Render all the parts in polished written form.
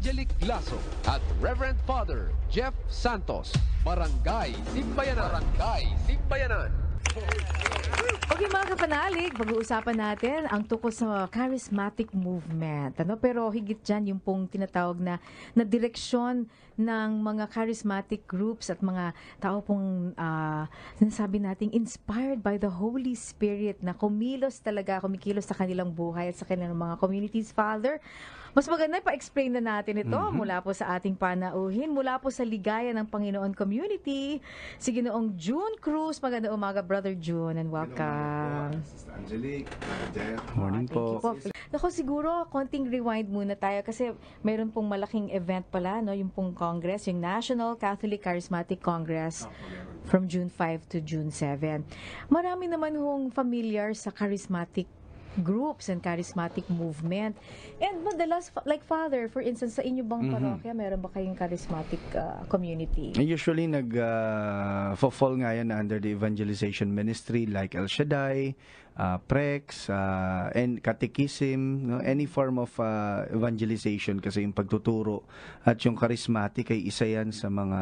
Angelic Lasso at Reverend Father Jeff Santos. Barangay Simbayanan. Barangay Simbayanan. Okay mga kapanalig, pag-uusapan natin ang tungkol sa charismatic movement. Pero higit dyan yung pong tinatawag na direksyon ng mga charismatic groups at mga tao pong sinasabi nating inspired by the Holy Spirit na kumikilos sa kanilang buhay at sa kanilang mga communities. Father, mas maganda pa-explain na natin ito mula po sa ating panauhin, mula po sa Ligaya ng Panginoon Community, si Ginoong June Cruz. Magandang umaga, Brother June, and welcome. Sister Angelic, Jeff. Morning po. Naku, siguro, konting rewind muna tayo kasi mayroon pong malaking event pala, no? Yung pong Congress, yung National Catholic Charismatic Congress from June 5 to June 7. Marami naman hong familiar sa charismatic groups and charismatic movement. And madalas, like Father, for instance, sa inyo bang parokya, meron ba kayong charismatic community? Usually fall nga yan under the evangelization ministry like El Shaddai, Prex, and Catechism, no? Any form of evangelization kasi yung pagtuturo at yung charismatic ay isa yan sa mga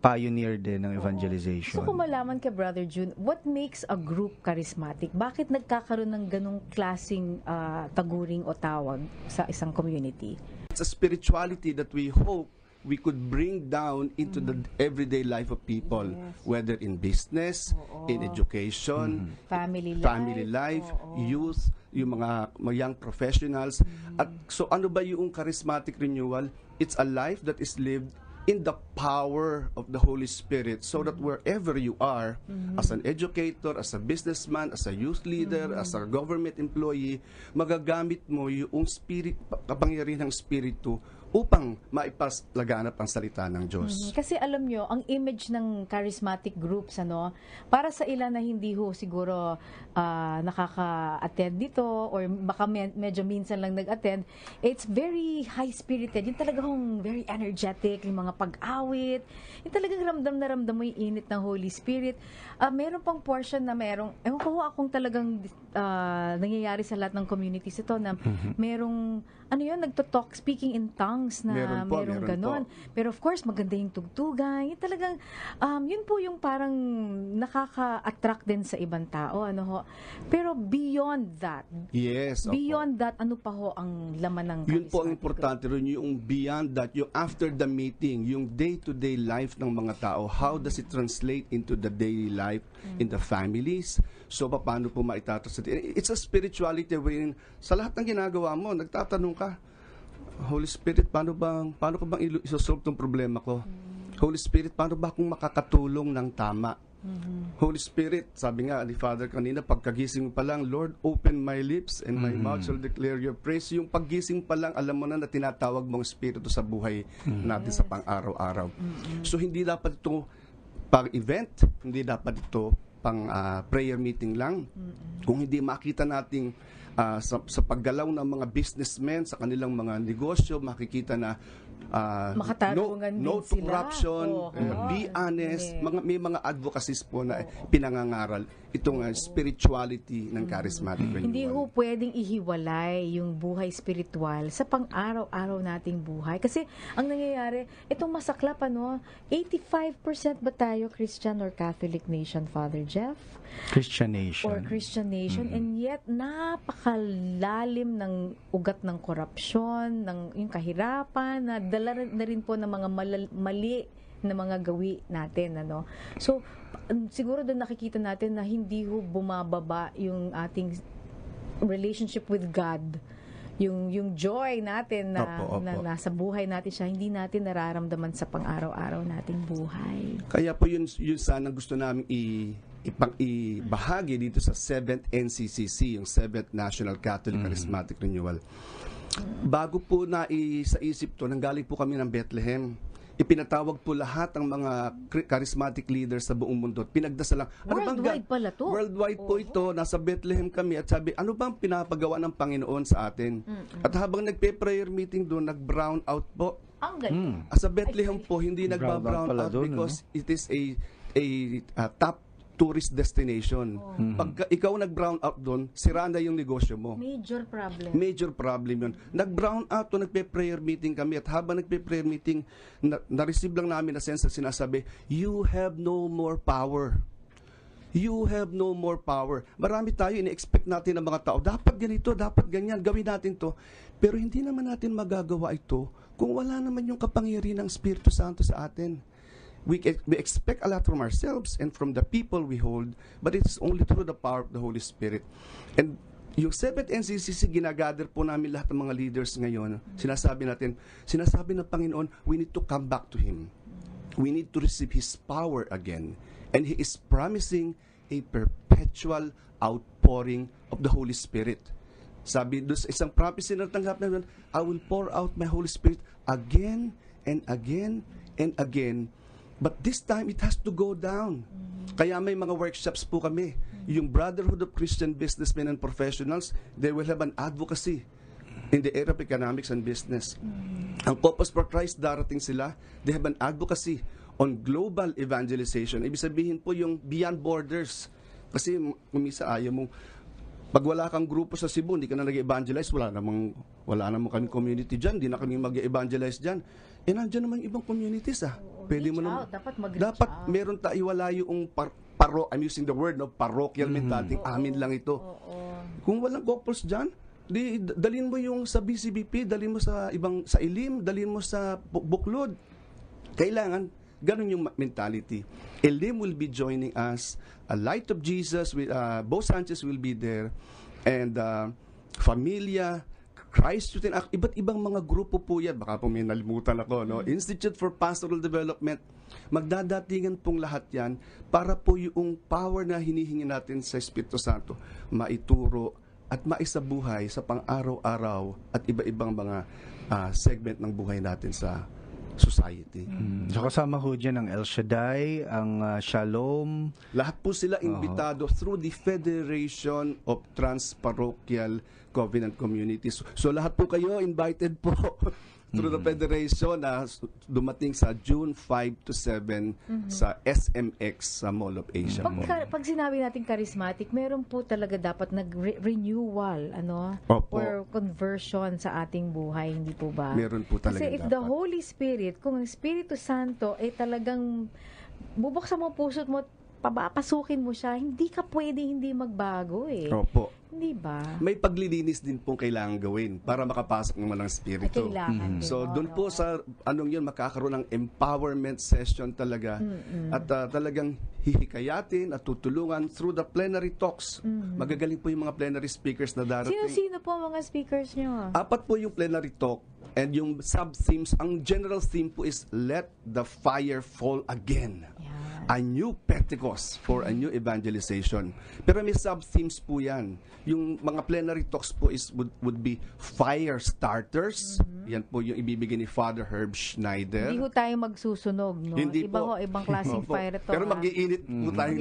pioneer din ng evangelization. So kung malaman ka, Brother June, what makes a group charismatic? Bakit nagkakaroon ng ganong klaseng taguring o tawag sa isang community? It's a spirituality that we hope we could bring down into the everyday life of people, whether in business, in education, family life, youth, yung mga young professionals. At so ano ba yung charismatic renewal? It's a life that is lived in the power of the Holy Spirit, so that wherever you are, as an educator, as a businessman, as a youth leader, as a government employee, magagamit mo yung spirit, kapangyarihan ng Espiritu upang maipaslaganap ang salita ng Diyos. Kasi alam nyo, ang image ng charismatic groups, para sa ilan na hindi ho siguro nakaka-attend dito or baka medyo minsan lang nag-attend, it's very high-spirited. Yung talagang very energetic, yung mga pag-awit, yung talagang ramdam na ramdam mo yung init ng Holy Spirit. Meron pang portion na merong, ewan ko akong talagang nangyayari sa lahat ng communities ito na merong, nagto-talk, speaking in tongues na meron ganon. Pero of course, maganda yung tugtugan. Yung talagang, yun po yung parang nakaka-attract din sa ibang tao. Pero beyond that, ano pa ho ang laman ng charismatic? Yun po ang importante rin, yung beyond that, yung after the meeting, yung day-to-day life ng mga tao, how does it translate into the daily life in the families? So, paano po maitatranslatate? It's a spirituality wherein sa lahat ng ginagawa mo, nagtatanong ka, Holy Spirit, paano ko bang isosolve tong problema ko? Holy Spirit, paano ba akong makakatulong ng tama? Holy Spirit, sabi nga ni Father kanina, pagkagising pa lang, Lord, open my lips and my mouth shall declare your praise. Yung paggising pa lang, alam mo na tinatawag mong Espiritu sa buhay natin sa pang-araw-araw. So, hindi dapat ito pang-event, hindi dapat ito pang prayer meeting lang. Kung hindi makita nating sa paggalaw ng mga businessmen sa kanilang mga negosyo, makikita na no to corruption, be honest, may mga advocacies po na pinangangaral itong spirituality ng charismatic renewal. Hindi ho pwedeng ihiwalay yung buhay spiritual sa pang-araw-araw nating buhay. Kasi ang nangyayari, itong masaklap, 85% ba tayo Christian or Catholic nation, Father Jeff? Christian nation. Or Christian nation, and yet napakalalim ng ugat ng korupsyon, ng yung kahirapan, na dala na rin po ng mga mali na mga gawi natin. So, siguro doon nakikita natin na hindi ho bumababa yung ating relationship with God. Yung joy natin na nasa buhay natin siya, hindi natin nararamdaman sa pang-araw-araw nating buhay. Kaya po yun sana gusto namin ibahagi dito sa 7th NCCC, yung 7th National Catholic Charismatic Renewal. Bago po na sa isip to, nanggaling po kami ng Bethlehem. Ipinatawag po lahat ng mga charismatic leaders sa buong mundo. Pinagdasalan. Worldwide pala to. Worldwide po ito. Nasa Bethlehem kami at sabi, ano bang pinapagawa ng Panginoon sa atin? At habang nagpe-prayer meeting doon, nag-brown out po. Ang galing. Sa Bethlehem po, hindi nagba-brown out because it is a top tourist destination. Pagka ikaw nag-brown out doon, sira na yung negosyo mo. Major problem. Major problem yun. Nag-brown out o nagpe-prayer meeting kami at habang nagpe-prayer meeting, na-receive lang namin na sense na sinasabi, you have no more power. You have no more power. Marami tayo, ini-expect natin ng mga tao, dapat ganito, dapat ganyan, gawin natin to. Pero hindi naman natin magagawa ito kung wala naman yung kapangyarihan ng Espiritu Santo sa atin. We expect a lot from ourselves and from the people we hold, but it's only through the power of the Holy Spirit. And yung 7th NCCC, ginagather po namin lahat ng mga leaders ngayon. Sinasabi ng Panginoon, we need to come back to Him. We need to receive His power again. And He is promising a perpetual outpouring of the Holy Spirit. Sabi doon sa isang prophecy na natanggap namin, I will pour out my Holy Spirit again and again and again. But this time, it has to go down. Kaya may mga workshops po kami. Yung Brotherhood of Christian Businessmen and Professionals, they will have an advocacy in the area of economics and business. Ang Caucus for Christ, darating sila. They have an advocacy on global evangelization. Ibig sabihin po yung beyond borders. Kasi kumisa ayaw mong, pag wala kang grupo sa Cebu, hindi ka na nag-evangelize, wala namang kami community dyan, hindi na kami mag-evangelize dyan. Eh, nandiyan naman ibang communities Pwede mo naman. Dapat mag-reach Dapat out. meron tayo, wala yung I'm using the word, parochial mentality, amin lang ito. Kung walang couples dyan, dalhin mo yung sa BCBP, dalhin mo sa Ilim, dalhin mo sa Buklod. Kailangan, ganun yung mentality. Elim will be joining us, a Light of Jesus, Bo Sanchez will be there, and Familia, Christ Youth, iba't ibang mga grupo po yan. Baka po may nalimutan ako, no? Institute for Pastoral Development. Magdadatingan pong lahat yan para po yung power na hinihingi natin sa Espiritu Santo maituro at maisabuhay sa pang-araw-araw at iba-ibang mga segment ng buhay natin sa society. So kasama ho dyan ang El Shaddai, ang Shalom. Lahat po sila imbitado through the Federation of Transparochial Covenant Communities. So lahat po kayo invited po through the Federation na dumating sa June 5 to 7 sa SMX sa Mall of Asia. Pag sinabi natin charismatic, meron po talaga dapat nag-renewal, Opo. or conversion sa ating buhay, hindi po ba? Meron po talaga Kasi if dapat. the Holy Spirit, kung ang Espiritu Santo ay talagang bubuksan mo puso't mo, papasukin mo siya, hindi ka pwede hindi magbago Opo. Hindi ba? May paglilinis din pong kailangan gawin para makapasok naman ng Espiritu. Kailangan din. So, doon po sa yun, makakaroon ng empowerment session talaga. At talagang hihikayatin at tutulungan through the plenary talks. Magagaling po yung mga plenary speakers na darating. Sino-sino po ang mga speakers nyo? 4 po yung plenary talk. And yung sub-themes, ang general theme po is Let the Fire Fall Again. A new Pentecost for a new evangelization. Pero may sub-themes po yan. Yung mga plenary talks po would be fire starters. Yan po yung ibibigay ni Father Herb Schneider. Hindi ho tayo magsusunog, no? Hindi Iba po. ibang klaseng Opo. fire to. Pero mag-iinit po tayo.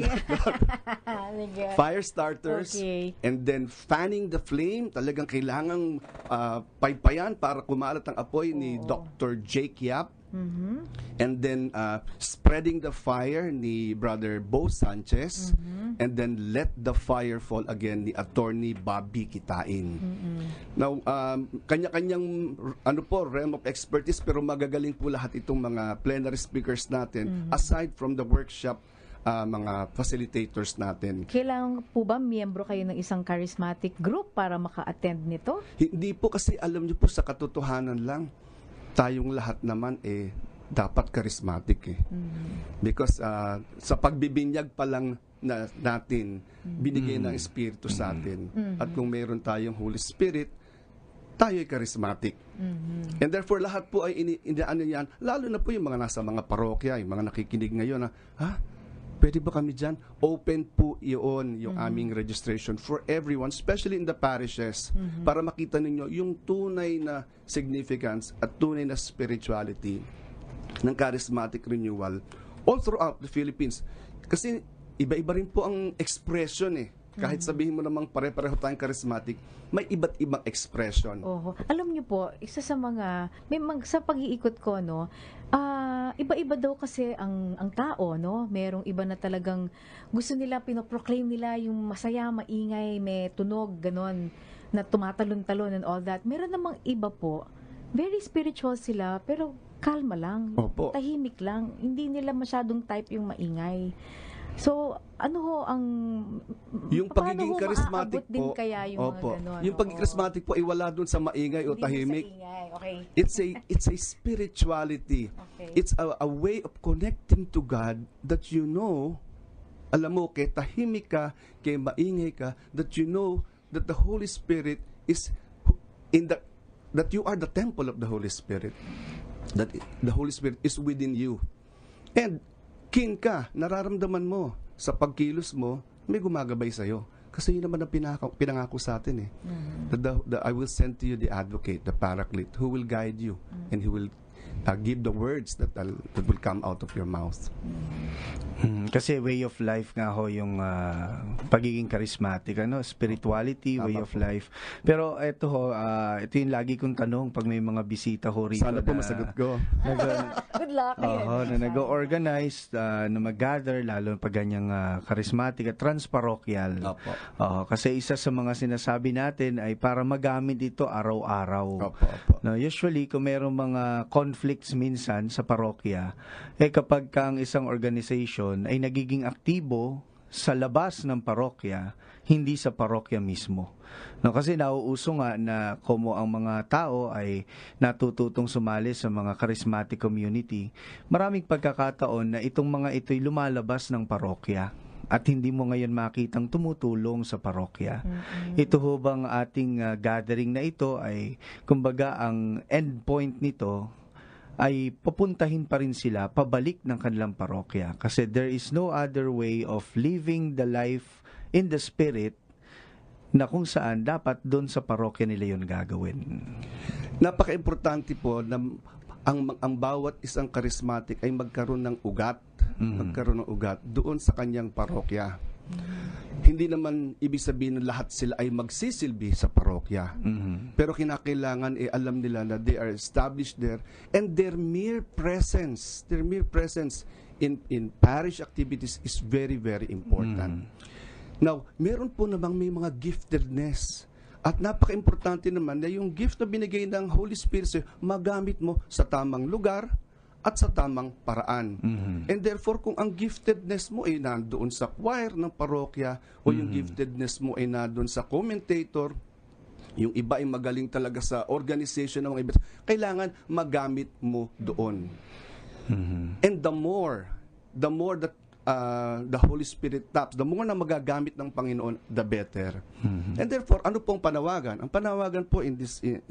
Fire starters. Okay. And then fanning the flame. Talagang kailangang paypayan para kumalat ang apoy ni Dr. Jake Yap. And then spreading the fire ni Brother Bo Sanchez. And then let the fire fall again ni Attorney Bobby Kitain. Now, kanya-kanyang realm of expertise, pero magagaling po lahat itong mga plenary speakers natin aside from the workshop mga facilitators natin. Kailangan po ba miyembro kayo ng isang charismatic group para maka-attend nito? Hindi po, kasi alam niyo po, sa katotohanan lang, tayong lahat naman dapat charismatic Because sa pagbibinyag pa lang natin, binigay ng Espiritu sa atin. At kung meron tayong Holy Spirit, tayo ay charismatic. And therefore, lahat po ay inaano yan, lalo na po yung mga nasa mga parokya, yung mga nakikinig ngayon pwede ba kami dyan? Open po yun, yung aming registration for everyone, especially in the parishes, para makita ninyo yung tunay na significance at tunay na spirituality ng charismatic renewal all throughout the Philippines. Kasi iba-iba rin po ang expression Kahit sabihin mo namang pare-pareho tayong charismatic, may iba't ibang expression. Oho. Alam niyo po, isa sa mga, sa pag-iikot ko, no, iba-iba daw kasi ang tao, no? Merong iba na talagang gusto nila, pinoproclaim nila yung masaya, maingay, may tunog, ganon, na tumatalon-talon and all that. Meron namang iba po, very spiritual sila, pero kalma lang, Opo. tahimik lang, hindi nila masyadong type yung maingay. So, ano ho ang... Yung paano pagiging ho charismatic maaabot din po, kaya yung mga opo. ganon? Yung pagiging Oo. charismatic po ay wala dun sa maingay o Hindi tahimik. sa ingay. Okay. It's a spirituality. Okay. It's a way of connecting to God that you know, alam mo, kay tahimik ka, kay maingay ka, that you know that the Holy Spirit is that you are the temple of the Holy Spirit. That the Holy Spirit is within you. And keen ka, nararamdaman mo sa pagkilos mo, may gumagabay sa'yo. Kasi yun naman ang pinangako sa atin eh. I will send to you the advocate, the paraclete, who will guide you and who will give the words that will come out of your mouth. Kasi way of life nga ho yung pagiging charismatic, ano, spirituality, way of life. Pero ito ho, ito yung lagi kong tanong pag may mga bisita ho rito. Sana po masagot ko. Good luck. Na nag-organize, na mag-gather, lalo pag ganyang charismatic at transparochial. Opo. Kasi isa sa mga sinasabi natin ay para magamit ito araw-araw. Opo, opo. No, usually, kung mayroong mga conflicts minsan sa parokya, kapag ang isang organization ay nagiging aktibo sa labas ng parokya, hindi sa parokya mismo. No, kasi nauuso nga na como ang mga tao ay natututong sumali sa mga charismatic community, maraming pagkakataon na itong mga ito'y lumalabas ng parokya at hindi mo ngayon makitang tumutulong sa parokya. Ito ho bang ating gathering na ito ay, kumbaga, ang end point nito ay papuntahin pa rin sila pabalik ng kanilang parokya. Kasi there is no other way of living the life in the Spirit na kung saan dapat doon sa parokya nila yun gagawin. Napaka-importante po na ang bawat isang charismatic ay magkaroon ng ugat, doon sa kanyang parokya. Hindi naman ibig sabihin na lahat sila ay magsisilbi sa parokya. Pero kinakailangan alam nila na they are established there, and their mere presence in parish activities is very, very important. Now, meron po namang may mga giftedness. At napaka-importante naman na yung gift na binigay ng Holy Spirit magamit mo sa tamang lugar at sa tamang paraan. And therefore, kung ang giftedness mo ay nandoon sa choir ng parokya o yung giftedness mo ay nandoon sa commentator, yung iba ay magaling talaga sa organization ng mga iba, kailangan magamit mo doon. And the more that the Holy Spirit taps, the more na magagamit ng Panginoon, the better. And therefore, ano pong panawagan? Ang panawagan po,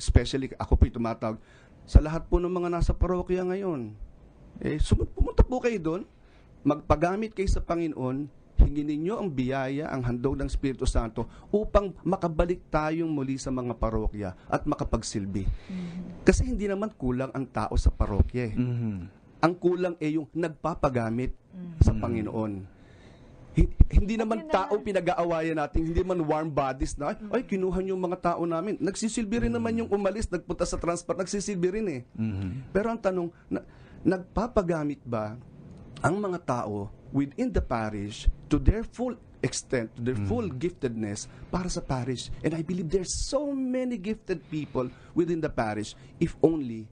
especially ako po tumatawag, sa lahat po ng mga nasa parokya ngayon, pumunta po kayo doon, magpagamit kayo sa Panginoon, hingin ninyo ang biyaya, ang handog ng Espiritu Santo upang makabalik tayong muli sa mga parokya at makapagsilbi. Kasi hindi naman kulang ang tao sa parokya. Ang kulang yung nagpapagamit sa Panginoon. Hindi naman tao pinag-aawayan natin, hindi man warm bodies na, ay, kinuha yung mga tao namin. Nagsisilbi rin naman yung umalis, nagpunta sa transport, nagsisilbi rin eh. Pero ang tanong, nagpapagamit ba ang mga tao within the parish to their full extent, to their full giftedness para sa parish? And I believe there's so many gifted people within the parish if only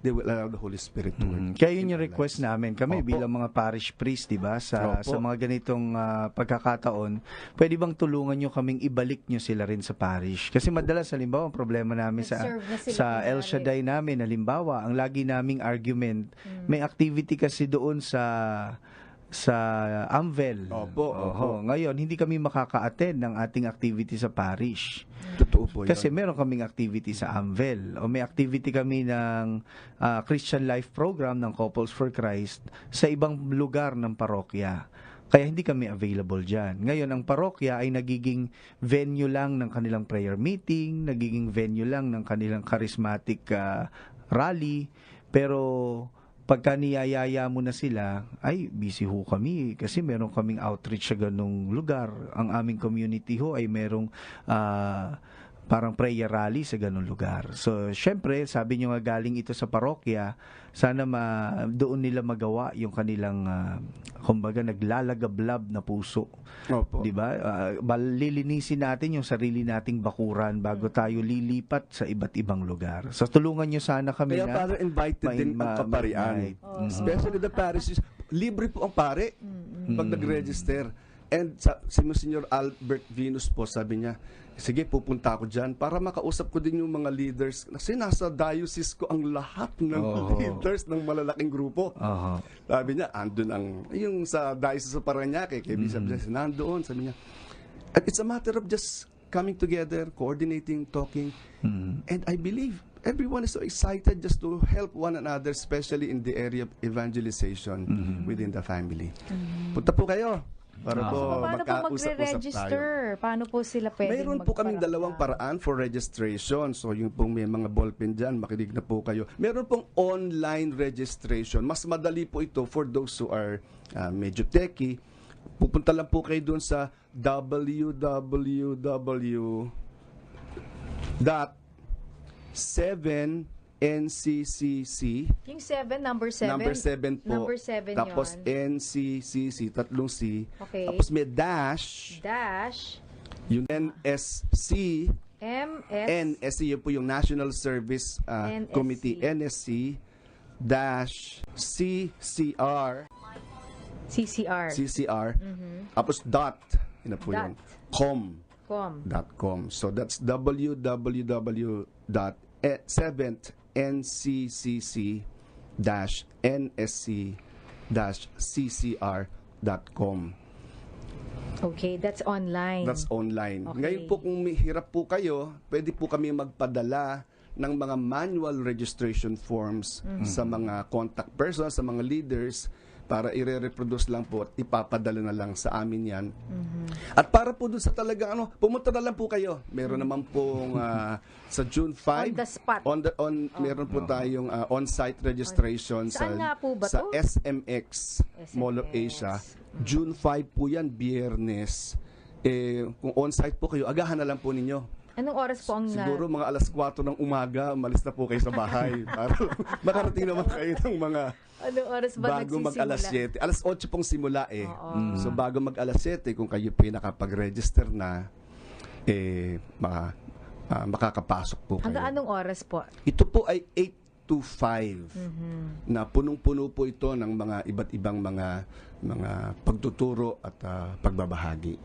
they will allow the Holy Spirit to work. Kaya yun yung request namin. Kami Opo. bilang mga parish priest, di ba, sa Opo. mga ganitong pagkakataon, pwede bang tulungan nyo kaming ibalik nyo sila rin sa parish? Kasi madalas, halimbawa, ang problema namin Nag-serve na sila sa kunwari. El Shaddai namin, halimbawa, ang lagi naming argument, may activity kasi doon sa Amvel. Opo, opo. Ngayon, hindi kami makaka-attend ng ating activity sa parish. Totoo po yun. Kasi meron kaming activity sa Amvel o may activity kami ng Christian Life Program ng Couples for Christ sa ibang lugar ng parokya. Kaya hindi kami available dyan. Ngayon, ang parokya ay nagiging venue lang ng kanilang prayer meeting, nagiging venue lang ng kanilang charismatic rally, pero pagka niyayaya mo na sila, ay, busy ho kami kasi meron kaming outreach sa ganung lugar. Ang aming community ho ay merong parang prayer rally sa ganung lugar. So, syempre, sabi nyo nga galing ito sa parokya, sana doon nila magawa yung kanilang, kumbaga, naglalagablab na puso. Opo. Di ba? Lilinisin natin yung sarili nating bakuran bago tayo lilipat sa iba't ibang lugar. So, tulungan nyo sana kami Kaya na para invited din ang kaparian. Especially the parishes. Libre po ang pare pag nag-register. And si Monsignor Albert Venus po, sabi niya, sige, pupunta ako dyan para makausap ko din yung mga leaders. Kasi nasa diocese ko ang lahat ng leaders ng malalaking grupo. Sabi niya, andun yung sa diocese sa Parañaque, kay Bishop Jesse, nandoon. Sabi niya, and it's a matter of just coming together, coordinating, talking. And I believe everyone is so excited just to help one another, especially in the area of evangelization within the family. Punta po kayo. Para po Paano po magkausap-usap tayo. Paano po sila pwedeng Mayroon po kaming dalawang paraan for registration. So yung pong may mga ballpen dyan, makinig na po kayo. Meron pong online registration. Mas madali po ito for those who are medyo techie. Pupunta lang po kayo dun sa www.7nccc. Yung 7, number 7? Number 7 po. Number 7 Tapos yun. NCCC, tatlong C. Okay. Tapos may dash. Dash. Yung NSC. NSC, yun po yung National Service NSC. Committee. NSC dash CCR. CCR. Tapos dot. Yun na po yun. Com. .com. So that's www.7ncc-nsc-ccr.com. Okay, that's online. That's online. Okay. Ngayon po kung may hirap po kayo, pwede po kami magpadala ng mga manual registration forms sa mga contact persons, sa mga leaders, para i-reproduce lang po at ipapadala na lang sa amin yan. At para po dun sa talagang pumunta na lang po kayo. Meron naman pong sa June 5. On the spot. Meron po tayong on-site registration Saan nga po ba sa to? SMX, Mall of Asia. June 5 po yan, Biyernes. Kung on-site po kayo, agahan na lang po ninyo. Anong oras po ang... Siguro mga alas 4 ng umaga, umalis na po kayo sa bahay. Para makarating naman kayo ng mga... Anong oras ba bago nagsisimula? mag-alas 7. Alas 8 pong simula So bago mag-alas 7, kung kayo pinakapag-register na, makakapasok po kayo. Hanggang anong oras po? Ito po ay 8 to 5 na punong-puno po ito ng mga iba't ibang mga pagtuturo at pagbabahagi.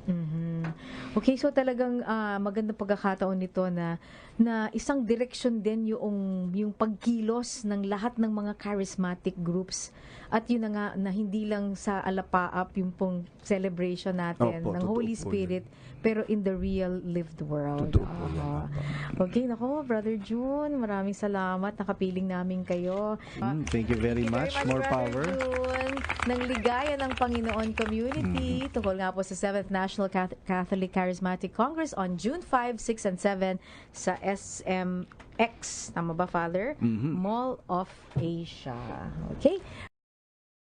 Okay, so talagang magandang pagkakataon nito na isang direksyon din yung pagkilos ng lahat ng mga charismatic groups. At yun na nga, na hindi lang sa alapaap yung pong celebration natin ng Holy Spirit, pero in the real lived world. Totoo po yan. Okay, nako, Brother June, maraming salamat. Nakapiling namin kayo. Thank you very much. More Brother power. June, ng ligaya ng Panginoon Community. Tungkol nga po sa 7th National Catholic Charismatic Congress on June 5, 6, and 7 sa SMX. Tama ba, Father? Mall of Asia. Okay?